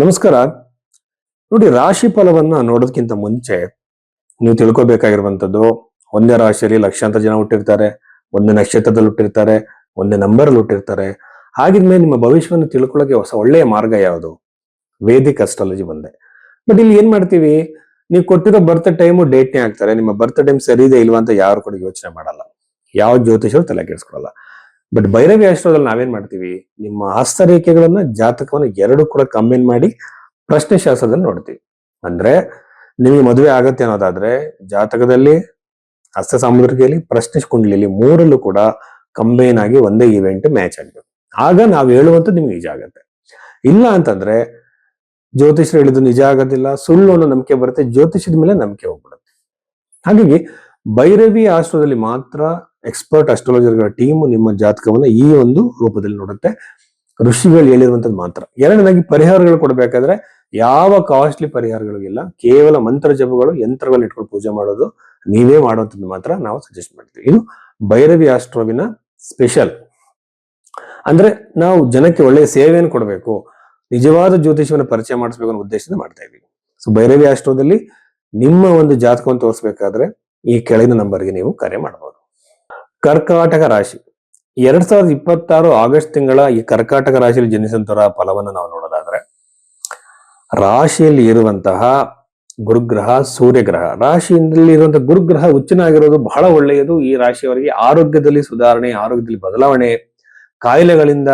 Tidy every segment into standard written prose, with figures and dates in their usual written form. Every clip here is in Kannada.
ನಮಸ್ಕಾರ. ನೋಡಿ, ರಾಶಿ ಫಲವನ್ನ ನೋಡೋದಕ್ಕಿಂತ ಮುಂಚೆ ನೀವು ತಿಳ್ಕೊಬೇಕಾಗಿರುವಂತದ್ದು, ಒಂದೇ ರಾಶಿಯಲ್ಲಿ ಲಕ್ಷಾಂತರ ಜನ ಹುಟ್ಟಿರ್ತಾರೆ, ಒಂದೇ ನಕ್ಷತ್ರದಲ್ಲಿ ಹುಟ್ಟಿರ್ತಾರೆ, ಒಂದೇ ನಂಬರ್ ಅಲ್ಲಿ ಹುಟ್ಟಿರ್ತಾರೆ. ಹಾಗಿದ್ಮೇಲೆ ನಿಮ್ಮ ಭವಿಷ್ಯವನ್ನು ತಿಳ್ಕೊಳ್ಳೋಕೆ ಒಳ್ಳೆಯ ಮಾರ್ಗ ಯಾವುದು? ವೇದಿಕ್ ಅಸ್ಟ್ರಾಲಜಿ ಬಂದೆ. ಬಟ್ ಇಲ್ಲಿ ಏನ್ ಮಾಡ್ತೀವಿ, ನೀವು ಕೊಟ್ಟಿರೋ ಬರ್ತ್ ಟೈಮು ಡೇಟ್ನೇ ಹಾಕ್ತಾರೆ. ನಿಮ್ಮ ಬರ್ತ್ ಟೈಮ್ ಸರಿ ಇದೆ ಇಲ್ವಾ ಅಂತ ಯಾರು ಕೂಡ ಯೋಚನೆ ಮಾಡಲ್ಲ. ಯಾವ ಜ್ಯೋತಿಷರು ತಲೆ ಕೆಡಿಸ್ಕೊಳ್ಳಲ್ಲ. ಬಟ್ ಭೈರವಿ ಆಸ್ಟ್ರೋದಲ್ಲಿ ನಾವೇನ್ ಮಾಡ್ತೀವಿ, ನಿಮ್ಮ ಹಸ್ತರೇಖೆಗಳನ್ನ ಜಾತಕವನ್ನ ಎರಡು ಕೂಡ ಕಂಬೈನ್ ಮಾಡಿ ಪ್ರಶ್ನೆ ಶಾಸ್ತ್ರದಲ್ಲಿ ನೋಡ್ತೀವಿ. ಅಂದ್ರೆ ನಿಮಗೆ ಮದುವೆ ಆಗತ್ತೆ ಅನ್ನೋದಾದ್ರೆ ಜಾತಕದಲ್ಲಿ, ಹಸ್ತ ಸಾಮುದ್ರಿಕೆಯಲ್ಲಿ, ಪ್ರಶ್ನೆ ಕುಂಡಲಿಯಲ್ಲಿ ಮೂರಲ್ಲೂ ಕೂಡ ಕಂಬೈನ್ ಆಗಿ ಒಂದೇ ಇವೆಂಟ್ ಮ್ಯಾಚ್ ಆಗ್ಬೇಕು. ಆಗ ನಾವು ಹೇಳುವಂಥದ್ದು ನಿಮ್ಗೆ ನಿಜ ಆಗತ್ತೆ. ಇಲ್ಲ ಅಂತಂದ್ರೆ ಜ್ಯೋತಿಷರು ಹೇಳಿದ್ದು ನಿಜ ಆಗೋದಿಲ್ಲ, ಸುಳ್ಳು ಅನ್ನೋ ನಂಬಿಕೆ ಬರುತ್ತೆ, ಜ್ಯೋತಿಷದ ಮೇಲೆ ನಂಬಿಕೆ ಹೋಗ್ಬಿಡುತ್ತೆ. ಹಾಗಾಗಿ ಭೈರವಿ ಆಸ್ಟ್ರೋದಲ್ಲಿ ಮಾತ್ರ ಎಕ್ಸ್ಪರ್ಟ್ ಅಸ್ಟ್ರಾಲಜರ್ಗಳ ಟೀಮ್ ನಿಮ್ಮ ಜಾತಕವನ್ನ ಈ ಒಂದು ರೂಪದಲ್ಲಿ ನೋಡುತ್ತೆ. ಋಷಿಗಳು ಹೇಳಿರುವಂತದ್ದು ಮಾತ್ರ. ಎರಡನೇದಾಗಿ ಪರಿಹಾರಗಳು ಕೊಡಬೇಕಾದ್ರೆ ಯಾವ ಕಾಸ್ಟ್ಲಿ ಪರಿಹಾರಗಳು ಇಲ್ಲ, ಕೇವಲ ಮಂತ್ರ ಜಪಗಳು, ಯಂತ್ರಗಳನ್ನ ಇಟ್ಕೊಂಡು ಪೂಜೆ ಮಾಡೋದು, ನೀವೇ ಮಾಡುವಂಥದ್ದು ಮಾತ್ರ ನಾವು ಸಜೆಸ್ಟ್ ಮಾಡ್ತೀವಿ. ಇದು ಭೈರವಿ ಆಸ್ಟ್ರೋವಿನ ಸ್ಪೆಷಲ್. ಅಂದ್ರೆ ನಾವು ಜನಕ್ಕೆ ಒಳ್ಳೆಯ ಸೇವೆಯನ್ನು ಕೊಡಬೇಕು, ನಿಜವಾದ ಜ್ಯೋತಿಷವನ್ನು ಪರಿಚಯ ಮಾಡಿಸ್ಬೇಕು ಅನ್ನೋ ಉದ್ದೇಶದಿಂದ ಮಾಡ್ತಾ ಇದ್ದೀವಿ. ಸೊ ಭೈರವಿ ಆಸ್ಟ್ರೋದಲ್ಲಿ ನಿಮ್ಮ ಒಂದು ಜಾತಕವನ್ನು ತೋರಿಸ್ಬೇಕಾದ್ರೆ ಈ ಕೆಳಗಿನ ನಂಬರ್ಗೆ ನೀವು ಕರೆ ಮಾಡಬಹುದು. ಕರ್ಕಾಟಕ ರಾಶಿ 2026 ಆಗಸ್ಟ್ ತಿಂಗಳ ಈ ಕರ್ಕಾಟಕ ರಾಶಿಯಲ್ಲಿ ಜನಿಸಿದಂತರ ಫಲವನ್ನು ನಾವು ನೋಡೋದಾದ್ರೆ, ರಾಶಿಯಲ್ಲಿ ಇರುವಂತಹ ಗುರುಗ್ರಹ, ಸೂರ್ಯಗ್ರಹ, ರಾಶಿಯಲ್ಲಿ ಇರುವಂತಹ ಗುರುಗ್ರಹ ಉಚ್ಚನಾಗಿರೋದು ಬಹಳ ಒಳ್ಳೆಯದು. ಈ ರಾಶಿಯವರಿಗೆ ಆರೋಗ್ಯದಲ್ಲಿ ಸುಧಾರಣೆ, ಆರೋಗ್ಯದಲ್ಲಿ ಬದಲಾವಣೆ, ಕಾಯಿಲೆಗಳಿಂದ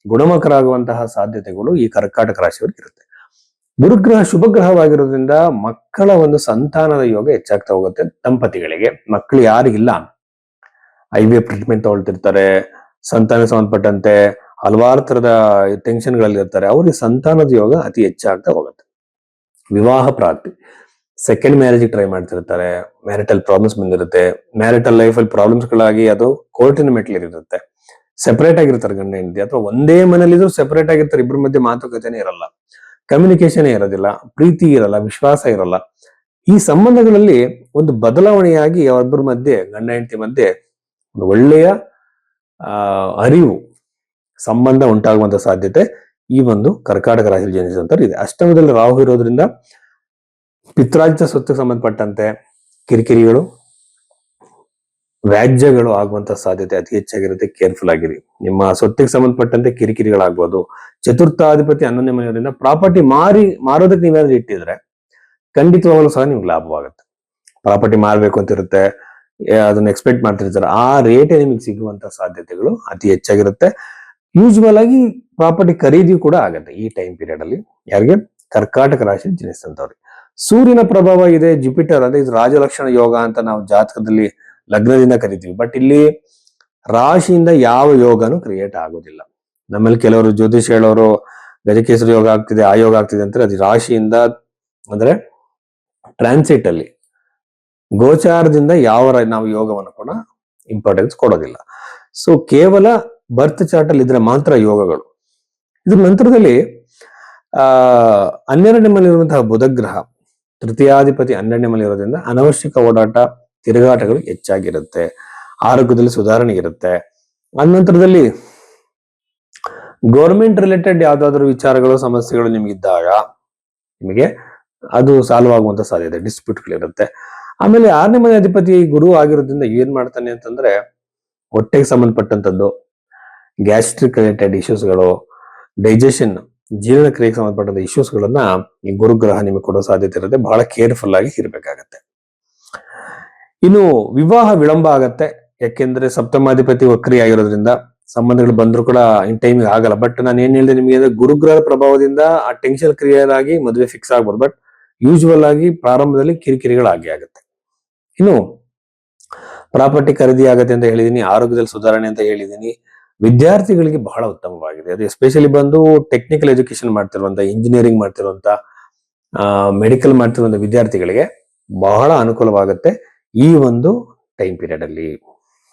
ಗುಣಮುಖರಾಗುವಂತಹ ಸಾಧ್ಯತೆಗಳು ಈ ಕರ್ಕಾಟಕ ರಾಶಿಯವರಿಗೆ ಇರುತ್ತೆ. ಗುರುಗ್ರಹ ಶುಭಗ್ರಹವಾಗಿರೋದ್ರಿಂದ ಮಕ್ಕಳ ಒಂದು ಸಂತಾನದ ಯೋಗ ಹೆಚ್ಚಾಗ್ತಾ ಹೋಗುತ್ತೆ. ದಂಪತಿಗಳಿಗೆ ಮಕ್ಕಳು ಯಾರಿಗಿಲ್ಲ, IVF ಟ್ರೀಟ್ಮೆಂಟ್ ತಗೊಳ್ತಿರ್ತಾರೆ, ಸಂತಾನ ಸಂಬಂಧಪಟ್ಟಂತೆ ಹಲವಾರು ತರದ ಟೆನ್ಷನ್ಗಳಲ್ಲಿ ಇರ್ತಾರೆ, ಅವ್ರಿಗೆ ಸಂತಾನದ ಯೋಗ ಅತಿ ಹೆಚ್ಚಾಗ್ತಾ ಹೋಗುತ್ತೆ. ವಿವಾಹ ಪ್ರಾಪ್ತಿ, ಸೆಕೆಂಡ್ ಮ್ಯಾರೇಜ್ ಟ್ರೈ ಮಾಡ್ತಿರ್ತಾರೆ, ಮ್ಯಾರಿಟಲ್ ಪ್ರಾಬ್ಲಮ್ಸ್ ಬಂದಿರುತ್ತೆ, ಮ್ಯಾರಿಟಲ್ ಲೈಫ್ ಅಲ್ಲಿ ಪ್ರಾಬ್ಲಮ್ಸ್ ಗಳಾಗಿ ಅದು ಕೋರ್ಟಿನ ಮೆಟ್ಲಿರುತ್ತೆ, ಸೆಪರೇಟ್ ಆಗಿರ್ತಾರೆ ಗಂಡ ಹೆಂಡತಿ, ಅಥವಾ ಒಂದೇ ಮನೇಲಿದ್ರು ಸೆಪರೇಟ್ ಆಗಿರ್ತಾರೆ, ಇಬ್ಬರ ಮಧ್ಯೆ ಮಾತುಕತೆನೇ ಇರಲ್ಲ, ಕಮ್ಯುನಿಕೇಶನ್ ಇರೋದಿಲ್ಲ, ಪ್ರೀತಿ ಇರಲ್ಲ, ವಿಶ್ವಾಸ ಇರಲ್ಲ. ಈ ಸಂಬಂಧಗಳಲ್ಲಿ ಒಂದು ಬದಲಾವಣೆಯಾಗಿ ಅವರಿಬ್ಬರ ಮಧ್ಯೆ, ಗಂಡ ಹೆಂಡತಿ ಮಧ್ಯೆ ಒಂದು ಒಳ್ಳೆಯ ಅರಿವು, ಸಂಬಂಧ ಉಂಟಾಗುವಂತ ಸಾಧ್ಯತೆ ಈ ಒಂದು ಕರ್ಕಾಟಕ ರಾಶಿಯಲ್ಲಿ ಜನಿಸಿದಂತವ್ರು ಇದೆ. ಅಷ್ಟಮದಲ್ಲಿ ರಾಹು ಇರೋದ್ರಿಂದ ಪಿತ್ರಾರ್ಜಿತ ಸ್ವತ್ತಿಗೆ ಸಂಬಂಧಪಟ್ಟಂತೆ ಕಿರಿಕಿರಿಗಳು, ವ್ಯಾಜ್ಯಗಳು ಆಗುವಂತ ಸಾಧ್ಯತೆ ಅತಿ ಹೆಚ್ಚಾಗಿರುತ್ತೆ. ಕೇರ್ಫುಲ್ ಆಗಿರಿ. ನಿಮ್ಮ ಸ್ವತ್ತಿಗೆ ಸಂಬಂಧಪಟ್ಟಂತೆ ಕಿರಿಕಿರಿಗಳಾಗ್ಬೋದು. ಚತುರ್ಥಾಧಿಪತಿ 11ನೇ ಮನೆಯವರಿಂದ ಪ್ರಾಪರ್ಟಿ ಮಾರೋದಕ್ಕೆ ನೀವೇನಾದ್ರೂ ಇಟ್ಟಿದ್ರೆ ಖಂಡಿತವಾಗಲೂ ಸಹ ನಿಮ್ಗೆ ಲಾಭವಾಗುತ್ತೆ. ಪ್ರಾಪರ್ಟಿ ಮಾರಬೇಕು ಅಂತ ಇರುತ್ತೆ, ಅದನ್ನ ಎಕ್ಸ್ಪೆಕ್ಟ್ ಮಾಡ್ತಿರ್ತಾರೆ, ಆ ರೇಟೇ ನಿಮಗೆ ಸಿಗುವಂತ ಸಾಧ್ಯತೆಗಳು ಅತಿ ಹೆಚ್ಚಾಗಿರುತ್ತೆ. ಯೂಶುವಲ್ ಆಗಿ ಪ್ರಾಪರ್ಟಿ ಖರೀದಿ ಕೂಡ ಆಗುತ್ತೆ ಈ ಟೈಮ್ ಪೀರಿಯಡ್ ಅಲ್ಲಿ, ಯಾರಿಗೆ ಕರ್ಕಾಟಕ ರಾಶಿ ಜನಿಸಿದಂತವ್ರಿಗೆ. ಸೂರ್ಯನ ಪ್ರಭಾವ ಇದೆ, ಜುಪಿಟರ್ ಅಂದ್ರೆ ಇದು ರಾಜಲಕ್ಷಣ ಯೋಗ ಅಂತ ನಾವು ಜಾತಕದಲ್ಲಿ ಲಗ್ನದಿಂದ ಕರಿತೀವಿ. ಬಟ್ ಇಲ್ಲಿ ರಾಶಿಯಿಂದ ಯಾವ ಯೋಗನೂ ಕ್ರಿಯೇಟ್ ಆಗೋದಿಲ್ಲ. ನಮ್ಮಲ್ಲಿ ಕೆಲವರು ಜ್ಯೋತಿಷ್ ಹೇಳೋರು ಗಜಕೇಸರಿ ಯೋಗ ಆಗ್ತಿದೆ, ಆ ಯೋಗ ಆಗ್ತಿದೆ ಅಂತಾರೆ. ಅದು ರಾಶಿಯಿಂದ ಅಂದ್ರೆ ಟ್ರಾನ್ಸಿಟ್ ಅಲ್ಲಿ, ಗೋಚಾರದಿಂದ ನಾವು ಯೋಗವನ್ನು ಕೂಡ ಇಂಪಾರ್ಟೆನ್ಸ್ ಕೊಡೋದಿಲ್ಲ. ಸೊ ಕೇವಲ ಬರ್ತ್ ಚಾರ್ಟ್ ಅಲ್ಲಿ ಇದ್ರೆ ಮಾತ್ರ ಯೋಗಗಳು. ಇದ್ರ ನಂತರದಲ್ಲಿ 12ನೇ ಮನೆಯಲ್ಲಿರುವಂತಹ ಬುಧಗ್ರಹ ತೃತೀಯಾಧಿಪತಿ 12ನೇ ಮನೆ ಇರೋದ್ರಿಂದ ಅನವಶ್ಯಕ ಓಡಾಟ, ತಿರುಗಾಟಗಳು ಹೆಚ್ಚಾಗಿರುತ್ತೆ, ಆರೋಗ್ಯದಲ್ಲಿ ಸುಧಾರಣೆ ಇರುತ್ತೆ. ಅನಂತರದಲ್ಲಿ ಗೌರ್ಮೆಂಟ್ ರಿಲೇಟೆಡ್ ಯಾವ್ದಾದ್ರು ವಿಚಾರಗಳು, ಸಮಸ್ಯೆಗಳು ನಿಮ್ಗಿದ್ದಾಗ ನಿಮಗೆ ಅದು ಸಾಲ್ವ್ ಆಗುವಂತ ಸಾಧ್ಯತೆ, ಡಿಸ್ಪ್ಯೂಟ್ಗಳಿರುತ್ತೆ. ಆಮೇಲೆ 6ನೇ ಮನೆ ಅಧಿಪತಿ ಗುರು ಆಗಿರೋದ್ರಿಂದ ಏನ್ ಮಾಡ್ತಾನೆ ಅಂತಂದ್ರೆ, ಹೊಟ್ಟೆಗೆ ಸಂಬಂಧಪಟ್ಟಂತದ್ದು, ಗ್ಯಾಸ್ಟ್ರಿಕ್ ರಿಲೇಟೆಡ್ ಇಶ್ಯೂಸ್ಗಳು, ಡೈಜೆಷನ್, ಜೀರ್ಣಕ್ರಿಯೆಗೆ ಸಂಬಂಧಪಟ್ಟಂತ ಇಶ್ಯೂಸ್ಗಳನ್ನ ಈ ಗುರುಗ್ರಹ ನಿಮಗೆ ಕೊಡೋ ಸಾಧ್ಯತೆ ಇರುತ್ತೆ. ಬಹಳ ಕೇರ್ಫುಲ್ ಆಗಿ ಇರ್ಬೇಕಾಗತ್ತೆ. ಇನ್ನು ವಿವಾಹ ವಿಳಂಬ ಆಗತ್ತೆ, ಯಾಕೆಂದ್ರೆ ಸಪ್ತಮಾಧಿಪತಿ ವಕ್ರಿ ಆಗಿರೋದ್ರಿಂದ ಸಂಬಂಧಗಳು ಬಂದ್ರು ಕೂಡ ಇನ್ ಟೈಮಿಗೆ ಆಗಲ್ಲ. ಬಟ್ ನಾನು ಏನ್ ಹೇಳಿದೆ ನಿಮಗೆ ಅಂದ್ರೆ, ಗುರುಗ್ರಹದ ಪ್ರಭಾವದಿಂದ ಆ ಟೆನ್ಷನ್ ಕ್ರಿಯೇಟ್ ಆಗಿ ಮದುವೆ ಫಿಕ್ಸ್ ಆಗ್ಬೋದು. ಬಟ್ ಯೂಶುವಲ್ ಆಗಿ ಪ್ರಾರಂಭದಲ್ಲಿ ಕಿರಿಕಿರಿಗಳಾಗಿ ಆಗುತ್ತೆ. ಇನ್ನು ಪ್ರಾಪರ್ಟಿ ಖರೀದಿ ಆಗತ್ತೆ ಅಂತ ಹೇಳಿದೀನಿ, ಆರೋಗ್ಯದಲ್ಲಿ ಸುಧಾರಣೆ ಅಂತ ಹೇಳಿದೀನಿ. ವಿದ್ಯಾರ್ಥಿಗಳಿಗೆ ಬಹಳ ಉತ್ತಮವಾಗಿದೆ. ಅದು ಎಸ್ಪೆಷಲಿ ಬಂದು ಟೆಕ್ನಿಕಲ್ ಎಜುಕೇಶನ್ ಮಾಡ್ತಿರುವಂತ, ಇಂಜಿನಿಯರಿಂಗ್ ಮಾಡ್ತಿರುವಂತ, ಮೆಡಿಕಲ್ ಮಾಡ್ತಿರುವಂತ ವಿದ್ಯಾರ್ಥಿಗಳಿಗೆ ಬಹಳ ಅನುಕೂಲವಾಗುತ್ತೆ ಈ ಒಂದು ಟೈಮ್ ಪೀರಿಯಡ್ ಅಲ್ಲಿ.